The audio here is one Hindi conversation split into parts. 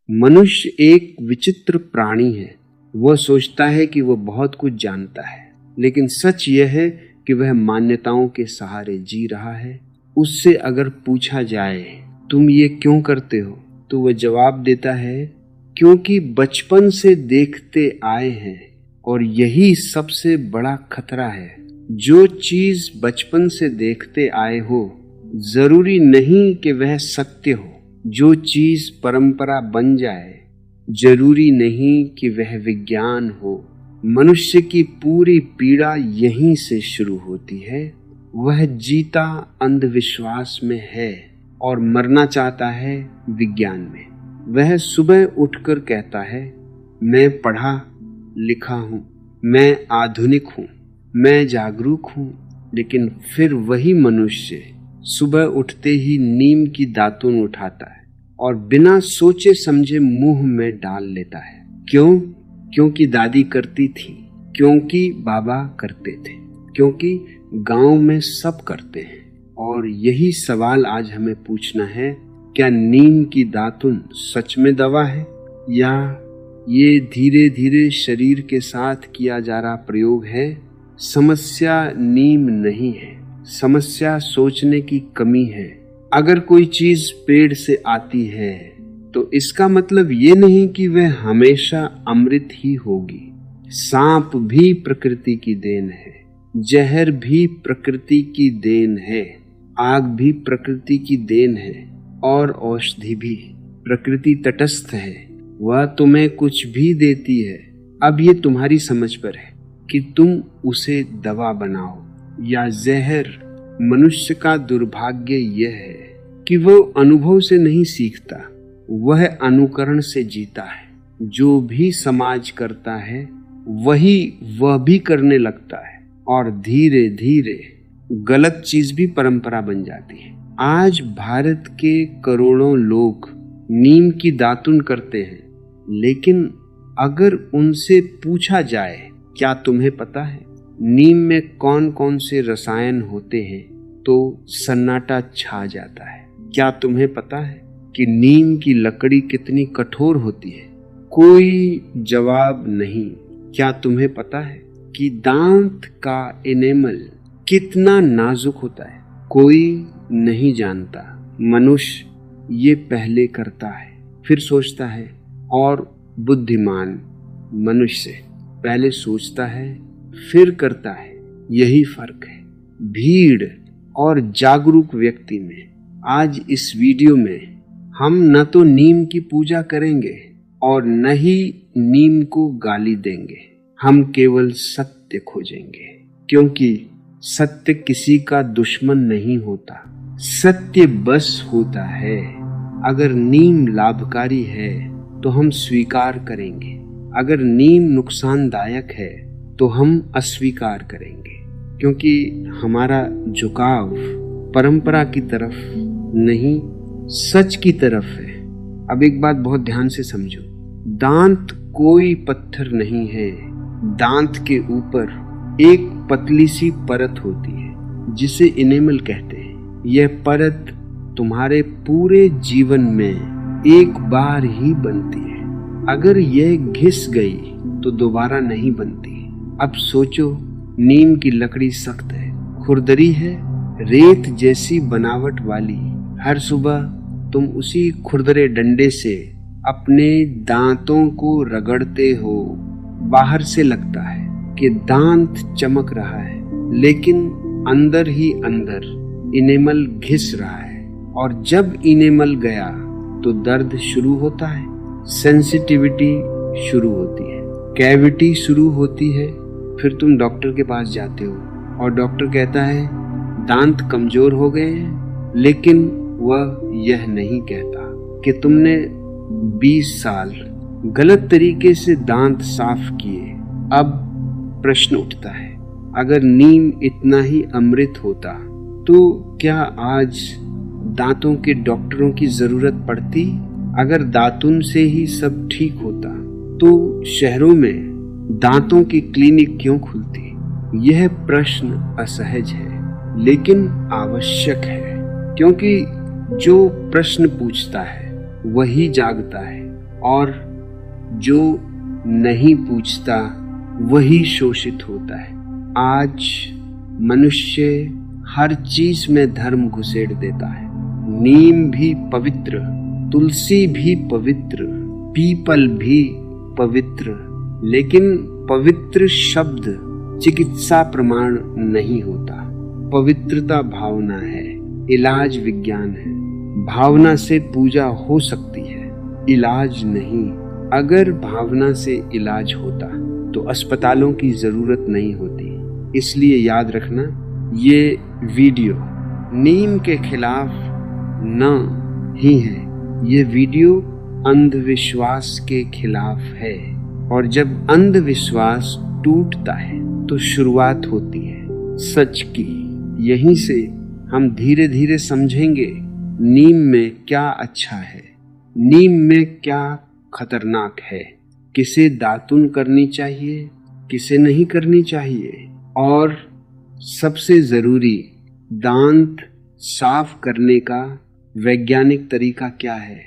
मनुष्य एक विचित्र प्राणी है। वह सोचता है कि वह बहुत कुछ जानता है, लेकिन सच यह है कि वह मान्यताओं के सहारे जी रहा है। उससे अगर पूछा जाए तुम ये क्यों करते हो, तो वह जवाब देता है क्योंकि बचपन से देखते आए हैं। और यही सबसे बड़ा खतरा है। जो चीज बचपन से देखते आए हो जरूरी नहीं कि वह सत्य हो। जो चीज परंपरा बन जाए जरूरी नहीं कि वह विज्ञान हो। मनुष्य की पूरी पीड़ा यहीं से शुरू होती है। वह जीता अंधविश्वास में है और मरना चाहता है विज्ञान में। वह सुबह उठकर कहता है मैं पढ़ा लिखा हूँ, मैं आधुनिक हूँ, मैं जागरूक हूँ, लेकिन फिर वही मनुष्य सुबह उठते ही नीम की दातुन उठाता है और बिना सोचे समझे मुंह में डाल लेता है। क्यों? क्योंकि दादी करती थी, क्योंकि बाबा करते थे, क्योंकि गांव में सब करते हैं। और यही सवाल आज हमें पूछना है, क्या नीम की दातुन सच में दवा है या ये धीरे धीरे शरीर के साथ किया जा रहा प्रयोग है? समस्या नीम नहीं है, समस्या सोचने की कमी है। अगर कोई चीज पेड़ से आती है तो इसका मतलब ये नहीं कि वह हमेशा अमृत ही होगी। सांप भी प्रकृति की देन है, जहर भी प्रकृति की देन है, आग भी प्रकृति की देन है और औषधि भी। प्रकृति तटस्थ है, वह तुम्हें कुछ भी देती है। अब ये तुम्हारी समझ पर है कि तुम उसे दवा बनाओ या जहर। मनुष्य का दुर्भाग्य यह है कि वह अनुभव से नहीं सीखता, वह अनुकरण से जीता है। जो भी समाज करता है वही वह भी करने लगता है और धीरे धीरे गलत चीज भी परंपरा बन जाती है। आज भारत के करोड़ों लोग नीम की दातुन करते हैं, लेकिन अगर उनसे पूछा जाए क्या तुम्हें पता है नीम में कौन कौन से रसायन होते हैं, तो सन्नाटा छा जाता है। क्या तुम्हें पता है कि नीम की लकड़ी कितनी कठोर होती है? कोई जवाब नहीं। क्या तुम्हें पता है कि दांत का एनेमल कितना नाजुक होता है? कोई नहीं जानता। मनुष्य ये पहले करता है फिर सोचता है, और बुद्धिमान मनुष्य पहले सोचता है फिर करता है। यही फर्क है भीड़ और जागरूक व्यक्ति में। आज इस वीडियो में हम न तो नीम की पूजा करेंगे और न ही नीम को गाली देंगे। हम केवल सत्य खोजेंगे, क्योंकि सत्य किसी का दुश्मन नहीं होता, सत्य बस होता है। अगर नीम लाभकारी है तो हम स्वीकार करेंगे, अगर नीम नुकसानदायक है तो हम अस्वीकार करेंगे, क्योंकि हमारा झुकाव परंपरा की तरफ नहीं सच की तरफ है। अब एक बात बहुत ध्यान से समझो, दांत कोई पत्थर नहीं है। दांत के ऊपर एक पतली सी परत होती है जिसे इनेमल कहते हैं। यह परत तुम्हारे पूरे जीवन में एक बार ही बनती है। अगर यह घिस गई तो दोबारा नहीं बनती। अब सोचो, नीम की लकड़ी सख्त है, खुरदरी है, रेत जैसी बनावट वाली। हर सुबह तुम उसी खुरदरे डंडे से अपने दांतों को रगड़ते हो। बाहर से लगता है कि दांत चमक रहा है, लेकिन अंदर ही अंदर इनेमल घिस रहा है। और जब इनेमल गया तो दर्द शुरू होता है, सेंसिटिविटी शुरू होती है, कैविटी शुरू होती है। फिर तुम डॉक्टर के पास जाते हो और डॉक्टर कहता है दांत कमजोर हो गए हैं, लेकिन वह यह नहीं कहता कि तुमने 20 साल गलत तरीके से दांत साफ किए। अब प्रश्न उठता है, अगर नीम इतना ही अमृत होता तो क्या आज दांतों के डॉक्टरों की जरूरत पड़ती? अगर दातुन से ही सब ठीक होता तो शहरों में दांतों की क्लिनिक क्यों खुलती? यह प्रश्न असहज है लेकिन आवश्यक है, क्योंकि जो प्रश्न पूछता है वही जागता है और जो नहीं पूछता वही शोषित होता है। आज मनुष्य हर चीज में धर्म घुसेड़ देता है। नीम भी पवित्र, तुलसी भी पवित्र, पीपल भी पवित्र, लेकिन पवित्र शब्द चिकित्सा प्रमाण नहीं होता। पवित्रता भावना है, इलाज विज्ञान है। भावना से पूजा हो सकती है, इलाज नहीं। अगर भावना से इलाज होता तो अस्पतालों की जरूरत नहीं होती। इसलिए याद रखना, ये वीडियो नीम के खिलाफ न ही है, ये वीडियो अंधविश्वास के खिलाफ है। और जब अंधविश्वास टूटता है तो शुरुआत होती है सच की। यहीं से हम धीरे धीरे समझेंगे नीम में क्या अच्छा है, नीम में क्या खतरनाक है, किसे दातुन करनी चाहिए, किसे नहीं करनी चाहिए, और सबसे जरूरी दांत साफ करने का वैज्ञानिक तरीका क्या है।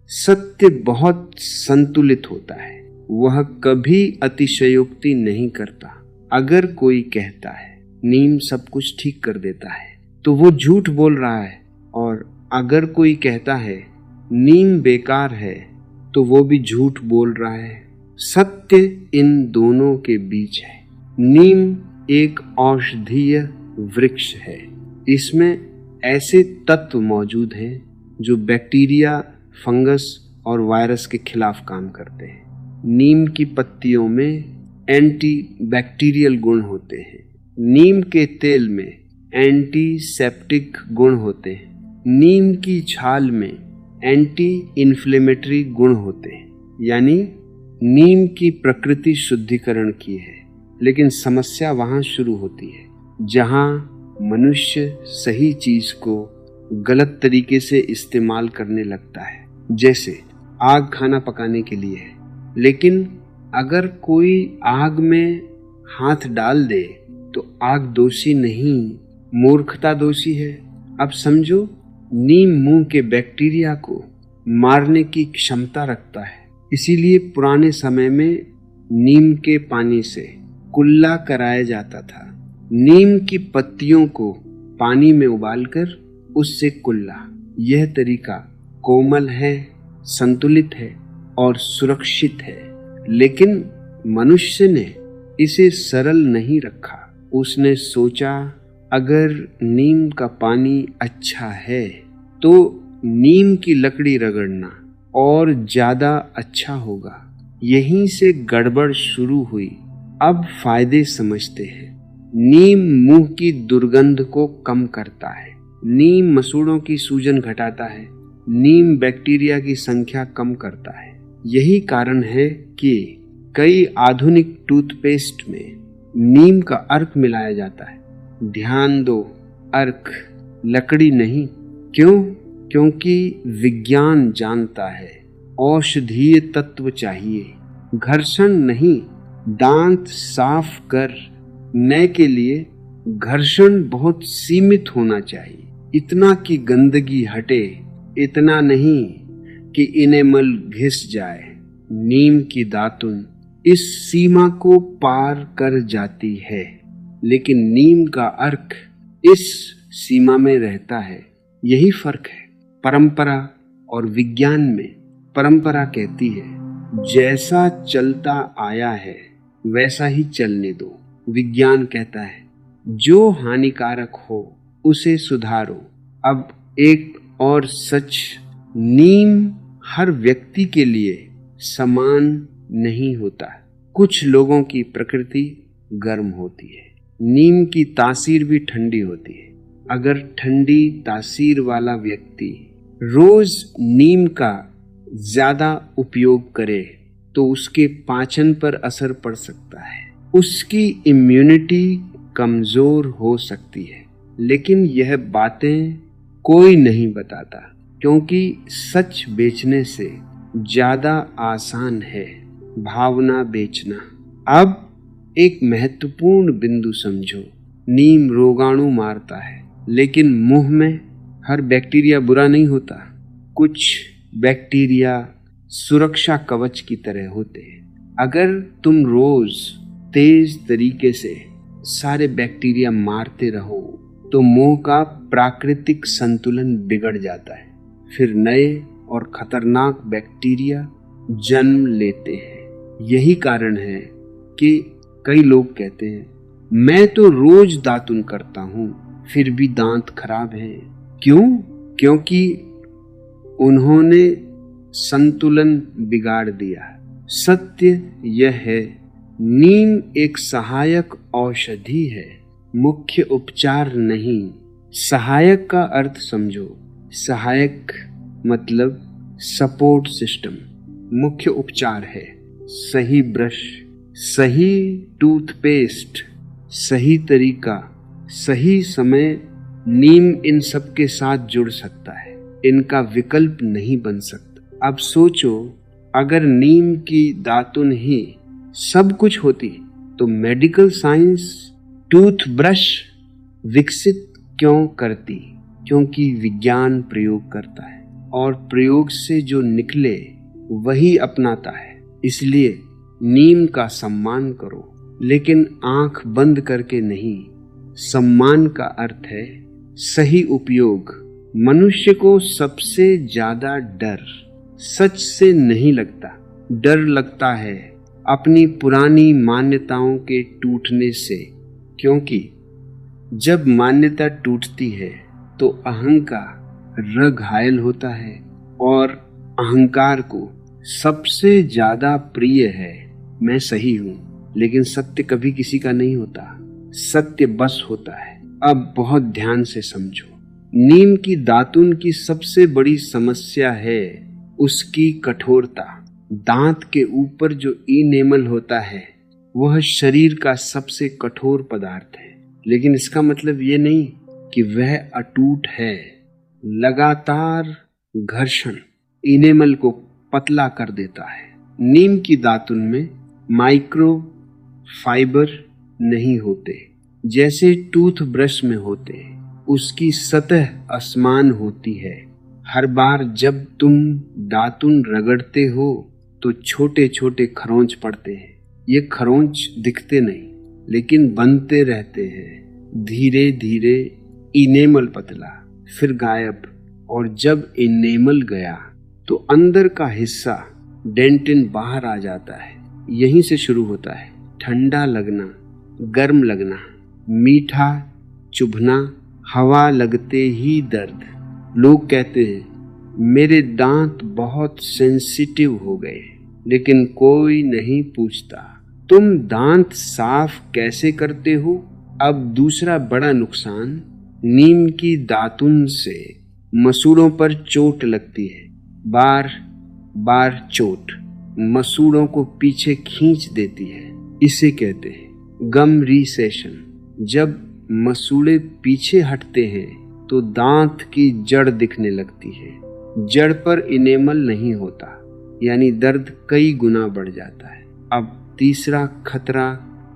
सत्य बहुत संतुलित होता है, वह कभी अतिशयोक्ति नहीं करता। अगर कोई कहता है नीम सब कुछ ठीक कर देता है तो वो झूठ बोल रहा है, और अगर कोई कहता है नीम बेकार है तो वो भी झूठ बोल रहा है। सत्य इन दोनों के बीच है। नीम एक औषधीय वृक्ष है। इसमें ऐसे तत्व मौजूद हैं जो बैक्टीरिया, फंगस और वायरस के खिलाफ काम करते हैं। नीम की पत्तियों में एंटी बैक्टीरियल गुण होते हैं। नीम के तेल में एंटीसेप्टिक गुण होते हैं। नीम की छाल में एंटी इन्फ्लेमेटरी गुण होते हैं। यानी नीम की प्रकृति शुद्धिकरण की है। लेकिन समस्या वहां शुरू होती है जहां मनुष्य सही चीज को गलत तरीके से इस्तेमाल करने लगता है। जैसे आग खाना पकाने के लिए है, लेकिन अगर कोई आग में हाथ डाल दे तो आग दोषी नहीं, मूर्खता दोषी है। अब समझो, नीम मुंह के बैक्टीरिया को मारने की क्षमता रखता है। इसीलिए पुराने समय में नीम के पानी से कुल्ला कराया जाता था। नीम की पत्तियों को पानी में उबालकर उससे कुल्ला। यह तरीका कोमल है, संतुलित है और सुरक्षित है। लेकिन मनुष्य ने इसे सरल नहीं रखा। उसने सोचा अगर नीम का पानी अच्छा है तो नीम की लकड़ी रगड़ना और ज्यादा अच्छा होगा। यहीं से गड़बड़ शुरू हुई। अब फायदे समझते हैं। नीम मुंह की दुर्गंध को कम करता है। नीम मसूड़ों की सूजन घटाता है। नीम बैक्टीरिया की संख्या कम करता है। यही कारण है कि कई आधुनिक टूथपेस्ट में नीम का अर्क मिलाया जाता है। ध्यान दो, अर्क, लकड़ी नहीं। क्यों? क्योंकि विज्ञान जानता है औषधीय तत्व चाहिए, घर्षण नहीं। दांत साफ करने के लिए घर्षण बहुत सीमित होना चाहिए। इतना कि गंदगी हटे, इतना नहीं कि इनेमल घिस जाए। नीम की दातुन इस सीमा को पार कर जाती है, लेकिन नीम का अर्क इस सीमा में रहता है। यही फर्क है परंपरा और विज्ञान में। परंपरा कहती है जैसा चलता आया है वैसा ही चलने दो। विज्ञान कहता है जो हानिकारक हो उसे सुधारो। अब एक और सच, नीम हर व्यक्ति के लिए समान नहीं होता। कुछ लोगों की प्रकृति गर्म होती है। नीम की तासीर भी ठंडी होती है। अगर ठंडी तासीर वाला व्यक्ति रोज नीम का ज्यादा उपयोग करे तो उसके पाचन पर असर पड़ सकता है, उसकी इम्यूनिटी कमजोर हो सकती है। लेकिन यह बातें कोई नहीं बताता, क्योंकि सच बेचने से ज्यादा आसान है भावना बेचना। अब एक महत्वपूर्ण बिंदु समझो, नीम रोगाणु मारता है, लेकिन मुंह में हर बैक्टीरिया बुरा नहीं होता। कुछ बैक्टीरिया सुरक्षा कवच की तरह होते हैं। अगर तुम रोज तेज तरीके से सारे बैक्टीरिया मारते रहो तो मुंह का प्राकृतिक संतुलन बिगड़ जाता है। फिर नए और खतरनाक बैक्टीरिया जन्म लेते हैं। यही कारण है कि कई लोग कहते हैं मैं तो रोज दातुन करता हूं फिर भी दांत खराब हैं। क्यों? क्योंकि उन्होंने संतुलन बिगाड़ दिया। सत्य यह है, नीम एक सहायक औषधि है, मुख्य उपचार नहीं। सहायक का अर्थ समझो। सहायक मतलब सपोर्ट सिस्टम। मुख्य उपचार है सही ब्रश, सही टूथपेस्ट, सही तरीका, सही समय। नीम इन सब के साथ जुड़ सकता है, इनका विकल्प नहीं बन सकता। अब सोचो, अगर नीम की दातुन ही सब कुछ होती तो मेडिकल साइंस टूथब्रश विकसित क्यों करती? क्योंकि विज्ञान प्रयोग करता है और प्रयोग से जो निकले वही अपनाता है। इसलिए नीम का सम्मान करो, लेकिन आंख बंद करके नहीं। सम्मान का अर्थ है सही उपयोग। मनुष्य को सबसे ज्यादा डर सच से नहीं लगता, डर लगता है अपनी पुरानी मान्यताओं के टूटने से। क्योंकि जब मान्यता टूटती है तो अहंकार घायल होता है और अहंकार को सबसे ज्यादा प्रिय है मैं सही हूं। लेकिन सत्य कभी किसी का नहीं होता, सत्य बस होता है। अब बहुत ध्यान से समझो, नीम की दातुन की सबसे बड़ी समस्या है उसकी कठोरता। दांत के ऊपर जो इनेमल होता है वह शरीर का सबसे कठोर पदार्थ है, लेकिन इसका मतलब ये नहीं कि वह अटूट है। लगातार घर्षण इनेमल को पतला कर देता है। नीम की दातुन में माइक्रो फाइबर नहीं होते जैसे टूथब्रश में होते। उसकी सतह असमान होती है। हर बार जब तुम दातुन रगड़ते हो तो छोटे छोटे खरोंच पड़ते हैं। ये खरोंच दिखते नहीं लेकिन बनते रहते हैं। धीरे धीरे इनेमल पतला, फिर गायब, और जब इनेमल गया तो अंदर का हिस्सा डेंटिन बाहर आ जाता है। यहीं से शुरू होता है ठंडा लगना, गर्म लगना, मीठा चुभना, हवा लगते ही दर्द। लोग कहते हैं मेरे दांत बहुत सेंसिटिव हो गए, लेकिन कोई नहीं पूछता तुम दांत साफ कैसे करते हो। अब दूसरा बड़ा नुकसान, नीम की दातुन से मसूड़ों पर चोट लगती है। बार बार चोट मसूड़ों को पीछे खींच देती है। इसे कहते हैं गम रिसेशन। जब मसूड़े पीछे हटते हैं तो दांत की जड़ दिखने लगती है। जड़ पर इनेमल नहीं होता, यानी दर्द कई गुना बढ़ जाता है। अब तीसरा खतरा,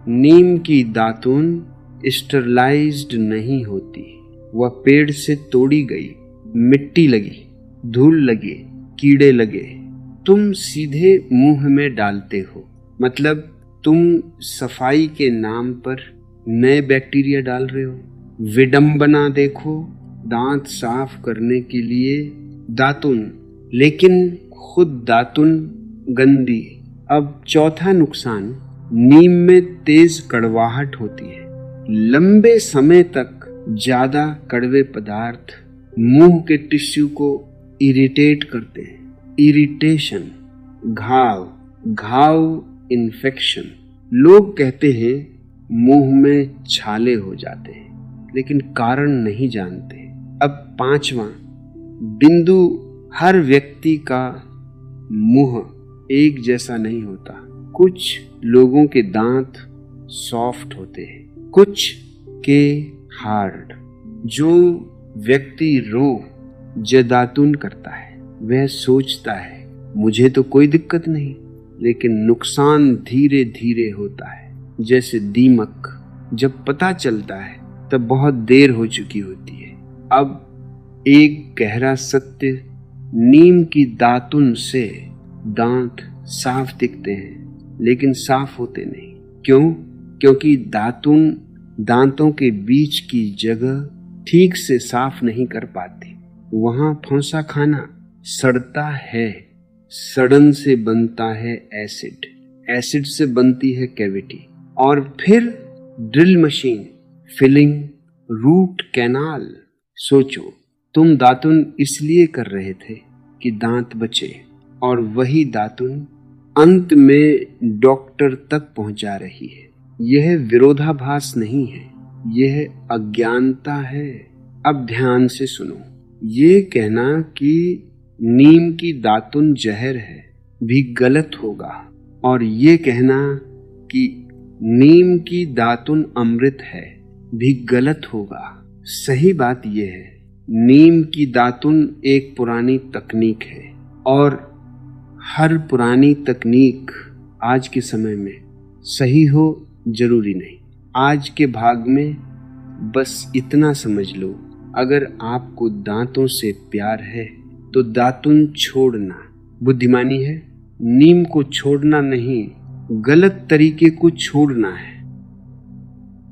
नीम की दातुन स्टरलाइज्ड नहीं होती। वह पेड़ से तोड़ी गई, मिट्टी लगी, धूल लगे, कीड़े लगे, तुम सीधे मुंह में डालते हो। मतलब तुम सफाई के नाम पर नए बैक्टीरिया डाल रहे हो। विडंबना देखो, दांत साफ करने के लिए दातुन, लेकिन खुद दातुन गंदी। अब चौथा नुकसान, नीम में तेज कड़वाहट होती है। लंबे समय तक ज्यादा कड़वे पदार्थ मुंह के टिश्यू को इरिटेट करते हैं। इरिटेशन, घाव, इन्फेक्शन। लोग कहते हैं मुंह में छाले हो जाते हैं, लेकिन कारण नहीं जानते। अब पांचवा बिंदु, हर व्यक्ति का मुंह एक जैसा नहीं होता। कुछ लोगों के दांत सॉफ्ट होते हैं, कुछ के हार्ड। जो व्यक्ति रोज दातुन करता है वह सोचता है मुझे तो कोई दिक्कत नहीं, लेकिन नुकसान धीरे धीरे होता है। जैसे दीमक, जब पता चलता है तब बहुत देर हो चुकी होती है। अब एक गहरा सत्य, नीम की दातुन से दांत साफ दिखते हैं लेकिन साफ होते नहीं। क्यों? क्योंकि दांतों के बीच की जगह ठीक से साफ नहीं कर पाते। वहां फौंसा खाना सड़ता है। सड़न से बनता है एसिड, एसिड से बनती है कैविटी, और फिर drill machine, filling, root canal. सोचो, तुम दातुन इसलिए कर रहे थे कि दांत बचे, और वही दातुन अंत में डॉक्टर तक पहुंचा रही है। यह विरोधाभास नहीं है, यह अज्ञानता है। अब ध्यान से सुनो। ये कहना कि नीम की दातुन जहर है भी गलत होगा, और ये कहना कि नीम की दातुन अमृत है भी गलत होगा। सही बात यह है, नीम की दातुन एक पुरानी तकनीक है, और हर पुरानी तकनीक आज के समय में सही हो जरूरी नहीं। आज के भाग में बस इतना समझ लो, अगर आपको दांतों से प्यार है तो दातुन छोड़ना बुद्धिमानी है। नीम को छोड़ना नहीं, गलत तरीके को छोड़ना है।